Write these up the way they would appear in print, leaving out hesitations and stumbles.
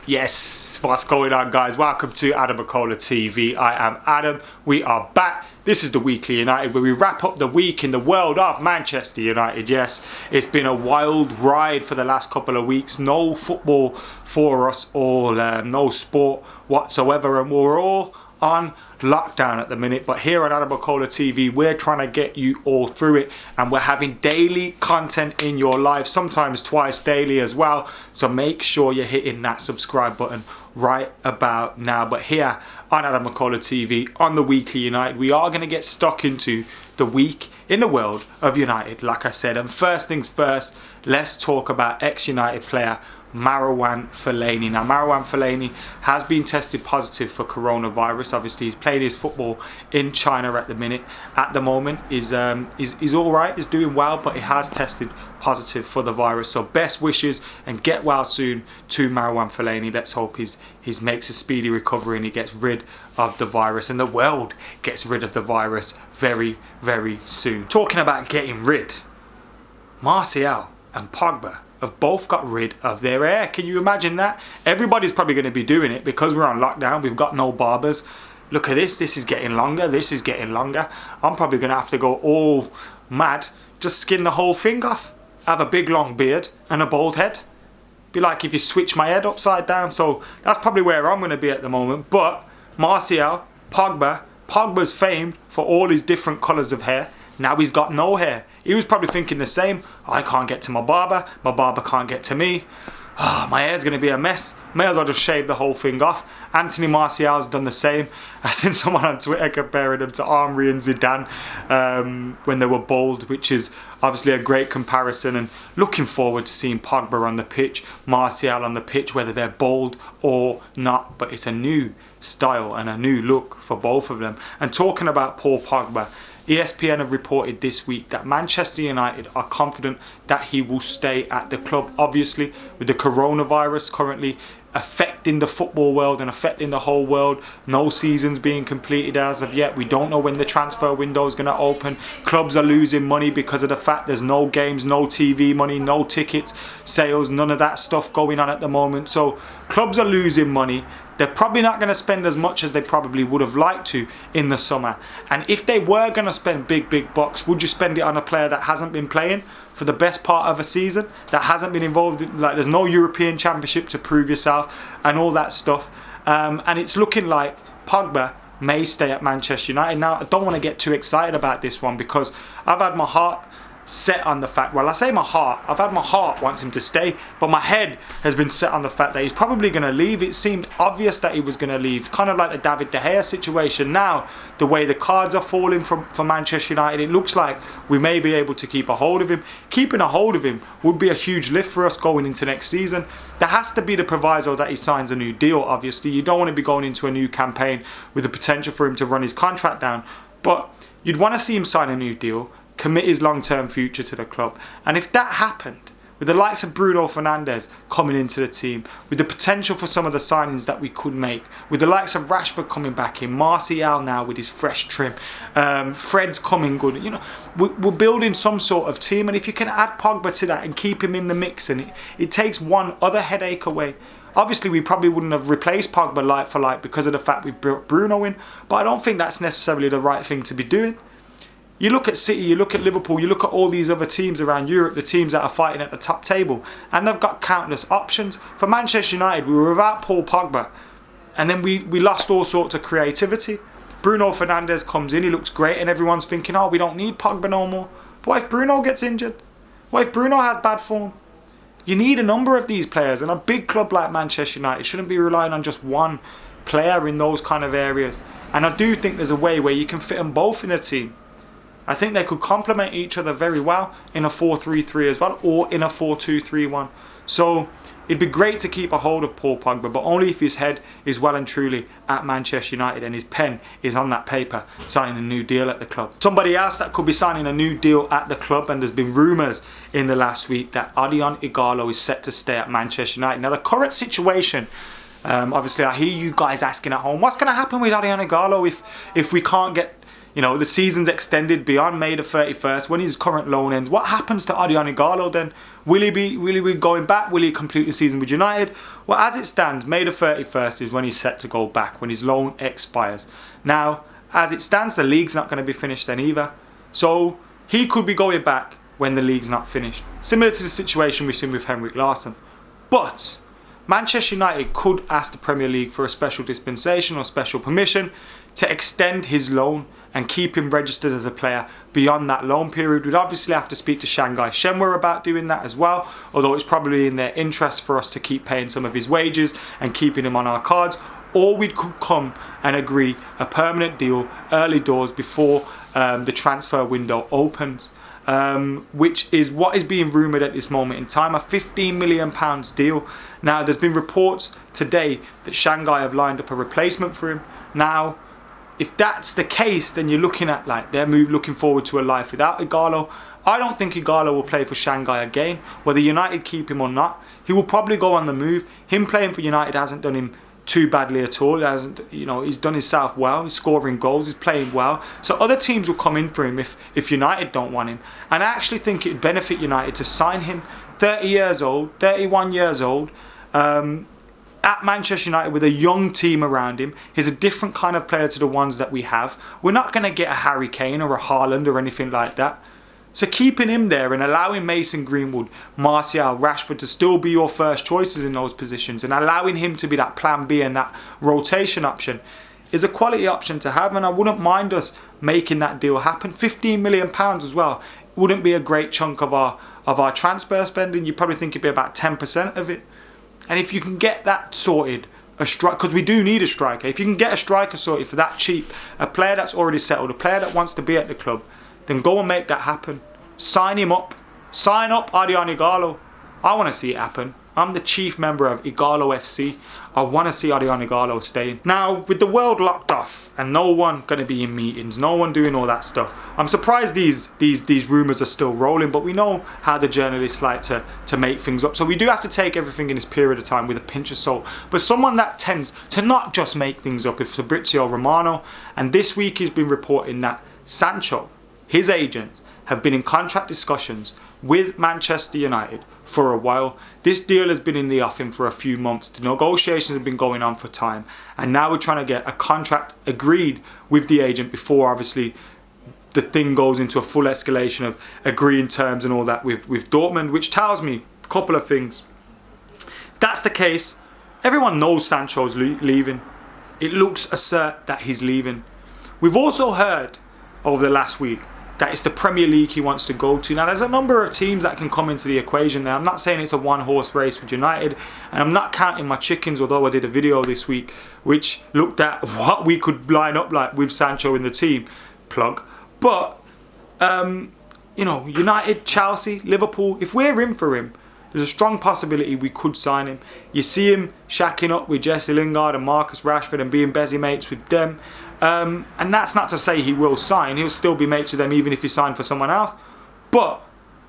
Yes, what's going on, guys? Welcome to Adam McKola TV. I am Adam. We are back. This is the Weekly United, where we wrap up the week in the world of Manchester United. Yes, it's been a wild ride for the last couple of weeks. No football for us all, no sport whatsoever, and we're all on lockdown at the minute. But here on Adam McKola TV, we're trying to get you all through it, and we're having daily content in your life, sometimes twice daily as well. So make sure you're hitting that subscribe button right about now. But here on Adam McKola TV, on the Weekly United, we are going to get stuck into the week in the world of United, like I said. And first things first, let's talk about ex-United player Marouane Fellaini. Now, Marouane Fellaini has been tested positive for coronavirus. Obviously, he's playing his football in China at the minute. At the moment, he's all right, he's doing well, but he has tested positive for the virus. So best wishes and get well soon to Marouane Fellaini. Let's hope he makes a speedy recovery and he gets rid of the virus, and the world gets rid of the virus very, very soon. Talking about getting rid, Martial and Pogba have both got rid of their hair. Can you imagine that? Everybody's probably going to be doing it because we're on lockdown. We've got no barbers. Look at this. This is getting longer. This is getting longer. I'm probably going to have to go all mad. Just skin the whole thing off. Have a big long beard and a bald head. Be like if you switch my head upside down. So that's probably where I'm going to be at the moment. But Martial, Pogba's famed for all his different colours of hair. Now he's got no hair. He was probably thinking the same. I can't get to my barber can't get to me. My hair's going to be a mess. May as well just shave the whole thing off. Anthony Martial's done the same. I seen someone on Twitter comparing him to Henry and Zidane when they were bald, which is obviously a great comparison. And looking forward to seeing Pogba on the pitch, Martial on the pitch, whether they're bald or not. But it's a new style and a new look for both of them. And talking about Paul Pogba, ESPN have reported this week that Manchester United are confident that he will stay at the club. Obviously, with the coronavirus currently affecting the football world and affecting the whole world, no seasons being completed as of yet. We don't know when the transfer window is going to open. Clubs are losing money because of the fact there's no games, no TV money, no tickets, sales, none of that stuff going on at the moment. So clubs are losing money. They're probably not going to spend as much as they probably would have liked to in the summer. And if they were going to spend big bucks, would you spend it on a player that hasn't been playing for the best part of a season, that hasn't been involved in, like, there's no European Championship to prove yourself and all that stuff. And it's looking like Pogba may stay at Manchester United. Now, I don't want to get too excited about this one because I've had my heart set on the fact, well, I say my heart, I've had my heart wants him to stay, but my head has been set on the fact that he's probably going to leave. It seemed obvious that he was going to leave, kind of like the David De Gea situation. Now, the way the cards are falling for Manchester United, it looks like we may be able to keep a hold of him. Keeping a hold of him would be a huge lift for us going into next season. There has to be the proviso that he signs a new deal, obviously. You don't want to be going into a new campaign with the potential for him to run his contract down, but you'd want to see him sign a new deal, commit his long-term future to the club. And if that happened, with the likes of Bruno Fernandez coming into the team, with the potential for some of the signings that we could make, with the likes of Rashford coming back in, Martial now with his fresh trim, Fred's coming good, you know, we're building some sort of team. And if you can add Pogba to that and keep him in the mix, and it takes one other headache away. Obviously, we probably wouldn't have replaced Pogba like for like because of the fact we brought Bruno in, but I don't think that's necessarily the right thing to be doing. You look at City, you look at Liverpool, you look at all these other teams around Europe, the teams that are fighting at the top table, and they've got countless options. For Manchester United, we were without Paul Pogba, and then we lost all sorts of creativity. Bruno Fernandez comes in, he looks great, and everyone's thinking, oh, we don't need Pogba no more. But what if Bruno gets injured? What if Bruno has bad form? You need a number of these players, and a big club like Manchester United shouldn't be relying on just one player in those kind of areas. And I do think there's a way where you can fit them both in a team. I think they could complement each other very well in a 4-3-3 as well, or in a 4-2-3-1. So it'd be great to keep a hold of Paul Pogba, but only if his head is well and truly at Manchester United and his pen is on that paper signing a new deal at the club. Somebody else that could be signing a new deal at the club, and there's been rumours in the last week that Odion Ighalo is set to stay at Manchester United. Now, the current situation, obviously I hear you guys asking at home, what's going to happen with Odion Ighalo if we can't get You know, the season's extended beyond May the 31st when his current loan ends. What happens to Odion Ighalo then? Will he be going back? Will he complete the season with United? Well, as it stands, May the 31st is when he's set to go back, when his loan expires. Now, as it stands, the league's not going to be finished then either. So he could be going back when the league's not finished. Similar to the situation we've seen with Henrik Larsson. But Manchester United could ask the Premier League for a special dispensation or special permission to extend his loan and keep him registered as a player beyond that loan period. We'd obviously have to speak to Shanghai Shenhua about doing that as well, although it's probably in their interest for us to keep paying some of his wages and keeping him on our cards. Or we could come and agree a permanent deal early doors before the transfer window opens, which is what is being rumoured at this moment in time, a £15 million deal. Now, there's been reports today that Shanghai have lined up a replacement for him. Now, if that's the case, then you're looking at like their move, looking forward to a life without Ighalo. I don't think Ighalo will play for Shanghai again, whether United keep him or not. He will probably go on the move. Him playing for United hasn't done him too badly at all. He hasn't, he's done himself well. He's scoring goals. He's playing well. So other teams will come in for him if United don't want him. And I actually think it'd benefit United to sign him. 30 years old, 31 years old. At Manchester United with a young team around him. He's a different kind of player to the ones that we have. We're not going to get a Harry Kane or a Haaland or anything like that. So keeping him there and allowing Mason Greenwood, Martial, Rashford to still be your first choices in those positions and allowing him to be that plan B and that rotation option is a quality option to have, and I wouldn't mind us making that deal happen. £15 million as well. It wouldn't be a great chunk of our transfer spending. You'd probably think it'd be about 10% of it. And if you can get that sorted, because we do need a striker. If you can get a striker sorted for that cheap, a player that's already settled, a player that wants to be at the club, then go and make that happen. Sign him up. Sign up Odion Ighalo. I want to see it happen. I'm the chief member of Ighalo FC. I want to see Odion Ighalo staying. Now, with the world locked off and no one going to be in meetings, no one doing all that stuff, I'm surprised these rumours are still rolling, but we know how the journalists like to make things up. So we do have to take everything in this period of time with a pinch of salt. But someone that tends to not just make things up is Fabrizio Romano. And this week he's been reporting that Sancho, his agents, have been in contract discussions with Manchester United for a while. This deal has been in the offing for a few months. The negotiations have been going on for time, and now we're trying to get a contract agreed with the agent before obviously the thing goes into a full escalation of agreeing terms and all that with Dortmund, which tells me a couple of things. If that's the case, everyone knows Sancho's leaving. It looks assert that he's leaving. We've also heard over the last week that it's the Premier League he wants to go to. Now, there's a number of teams that can come into the equation there. I'm not saying it's a one-horse race with United, and I'm not counting my chickens, although I did a video this week which looked at what we could line up like with Sancho in the team. Plug. But, United, Chelsea, Liverpool, if we're in for him, there's a strong possibility we could sign him. You see him shacking up with Jesse Lingard and Marcus Rashford and being busy mates with them. And that's not to say he will sign. He'll still be mates with them even if he signed for someone else. But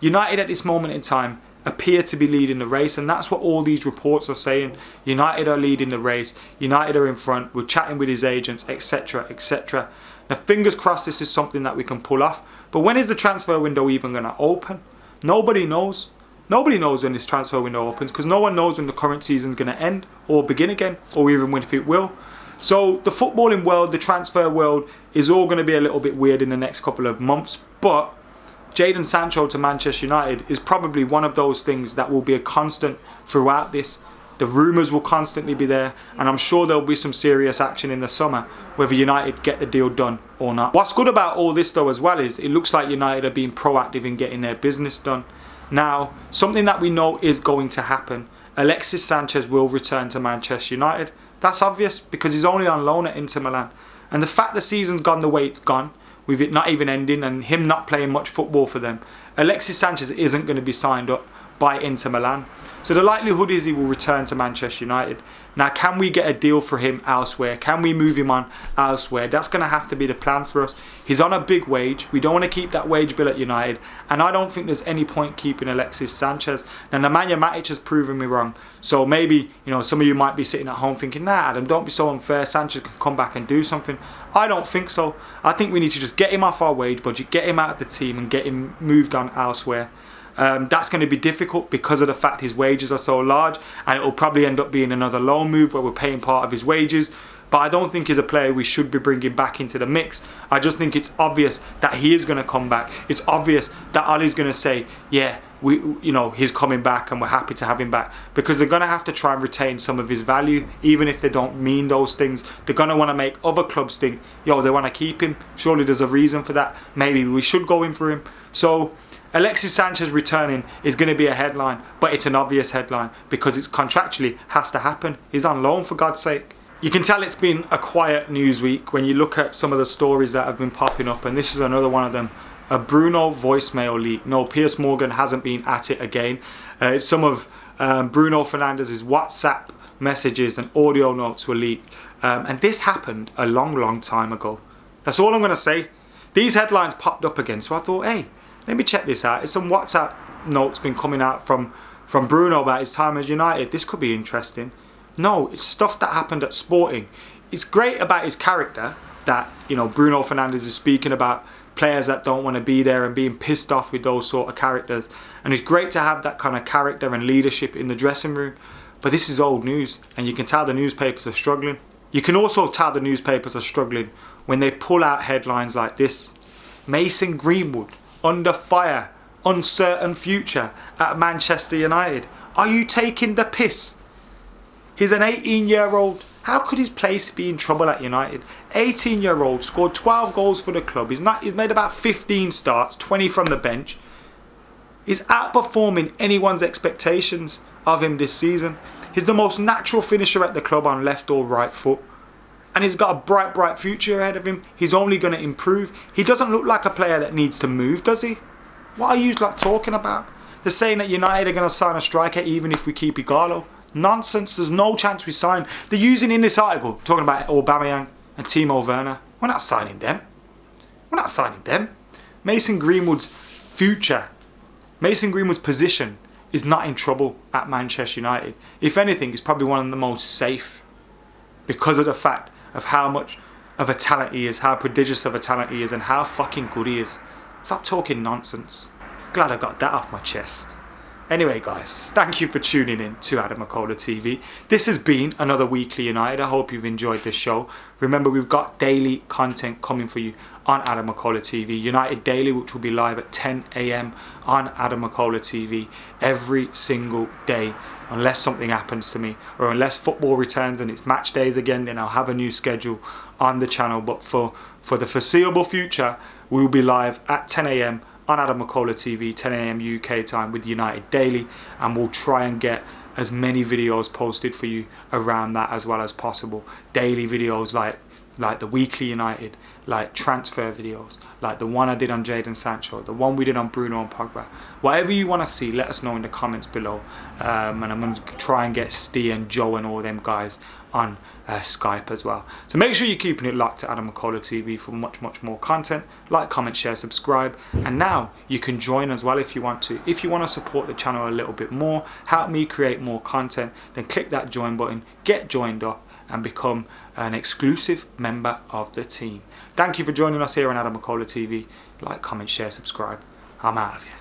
United at this moment in time appear to be leading the race, and that's what all these reports are saying. United are leading the race. United are in front. We're chatting with his agents, etc, etc. Now, fingers crossed this is something that we can pull off. But when is the transfer window even going to open? Nobody knows. Nobody knows when this transfer window opens, because no one knows when the current season is going to end or begin again, or even when if it will. So the footballing world, the transfer world is all going to be a little bit weird in the next couple of months. But Jadon Sancho to Manchester United is probably one of those things that will be a constant throughout this. The rumours will constantly be there, and I'm sure there'll be some serious action in the summer, whether United get the deal done or not. What's good about all this though as well is it looks like United are being proactive in getting their business done. Now, something that we know is going to happen. Alexis Sanchez will return to Manchester United. That's obvious because he's only on loan at Inter Milan. And the fact the season's gone the way it's gone, with it not even ending and him not playing much football for them, Alexis Sanchez isn't going to be signed up by Inter Milan. So the likelihood is he will return to Manchester United. Now, can we get a deal for him elsewhere? Can we move him on elsewhere? That's going to have to be the plan for us. He's on a big wage. We don't want to keep that wage bill at United. And I don't think there's any point keeping Alexis Sanchez. Now, Nemanja Matic has proven me wrong. So maybe, some of you might be sitting at home thinking, nah, Adam, don't be so unfair. Sanchez can come back and do something. I don't think so. I think we need to just get him off our wage budget, get him out of the team and get him moved on elsewhere. That's going to be difficult because of the fact his wages are so large, and it will probably end up being another loan move where we're paying part of his wages. But I don't think he's a player we should be bringing back into the mix. I just think it's obvious that he is going to come back. It's obvious that Ollie's going to say, yeah, he's coming back and we're happy to have him back, because they're going to have to try and retain some of his value, even if they don't mean those things. They're going to want to make other clubs think, they want to keep him. Surely there's a reason for that. Maybe we should go in for him. So Alexis Sanchez returning is going to be a headline, but it's an obvious headline because it contractually has to happen. He's on loan, for God's sake. You can tell it's been a quiet news week when you look at some of the stories that have been popping up, and this is another one of them. A Bruno voicemail leak. No, Piers Morgan hasn't been at it again. It's some of Bruno Fernandez's WhatsApp messages and audio notes were leaked. And this happened a long time ago. That's all I'm going to say. These headlines popped up again, so I thought, hey, let me check this out. It's some WhatsApp notes been coming out from Bruno about his time at United. This could be interesting. No, it's stuff that happened at Sporting. It's great about his character that, Bruno Fernandez is speaking about players that don't want to be there and being pissed off with those sort of characters. And it's great to have that kind of character and leadership in the dressing room. But this is old news, and you can tell the newspapers are struggling. You can also tell the newspapers are struggling when they pull out headlines like this. Mason Greenwood under fire, uncertain future at Manchester United. Are you taking the piss? He's an 18-year-old. How could his place be in trouble at United? 18-year-old, scored 12 goals for the club. He's made about 15 starts, 20 from the bench. He's outperforming anyone's expectations of him this season. He's the most natural finisher at the club on left or right foot. And he's got a bright future ahead of him. He's only going to improve. He doesn't look like a player that needs to move, does he? What are you talking about? They're saying that United are going to sign a striker even if we keep Ighalo. Nonsense. There's no chance we sign. They're using in this article, talking about Aubameyang and Timo Werner. We're not signing them. We're not signing them. Mason Greenwood's future, Mason Greenwood's position is not in trouble at Manchester United. If anything, he's probably one of the most safe because of the fact of how much of a talent he is, how prodigious of a talent he is, and how fucking good he is. Stop talking nonsense. Glad I got that off my chest. Anyway, guys, thank you for tuning in to Adam McKola TV. This has been another Weekly United. I hope you've enjoyed this show. Remember, we've got daily content coming for you on Adam McKola TV. United Daily, which will be live at 10 a.m. on Adam McKola TV every single day. Unless something happens to me, or unless football returns and it's match days again, then I'll have a new schedule on the channel. But for the foreseeable future, we will be live at 10 a.m. on Adam McKola TV, 10 a.m. UK time with United Daily, and we'll try and get as many videos posted for you around that as well as possible. Daily videos like the Weekly United, like transfer videos, like the one I did on Jadon Sancho, the one we did on Bruno and Pogba. Whatever you want to see, let us know in the comments below. And I'm going to try and get Steve and Joe and all them guys on Skype as well. So make sure you're keeping it locked to Adam McKola TV for much more content. Like, comment, share, subscribe, and now you can join as well if you want to. If you want to support the channel a little bit more, help me create more content, then click that join button, get joined up, and become an exclusive member of the team. Thank you for joining us here on Adam McKola TV. Like, comment, share, subscribe. I'm out of here.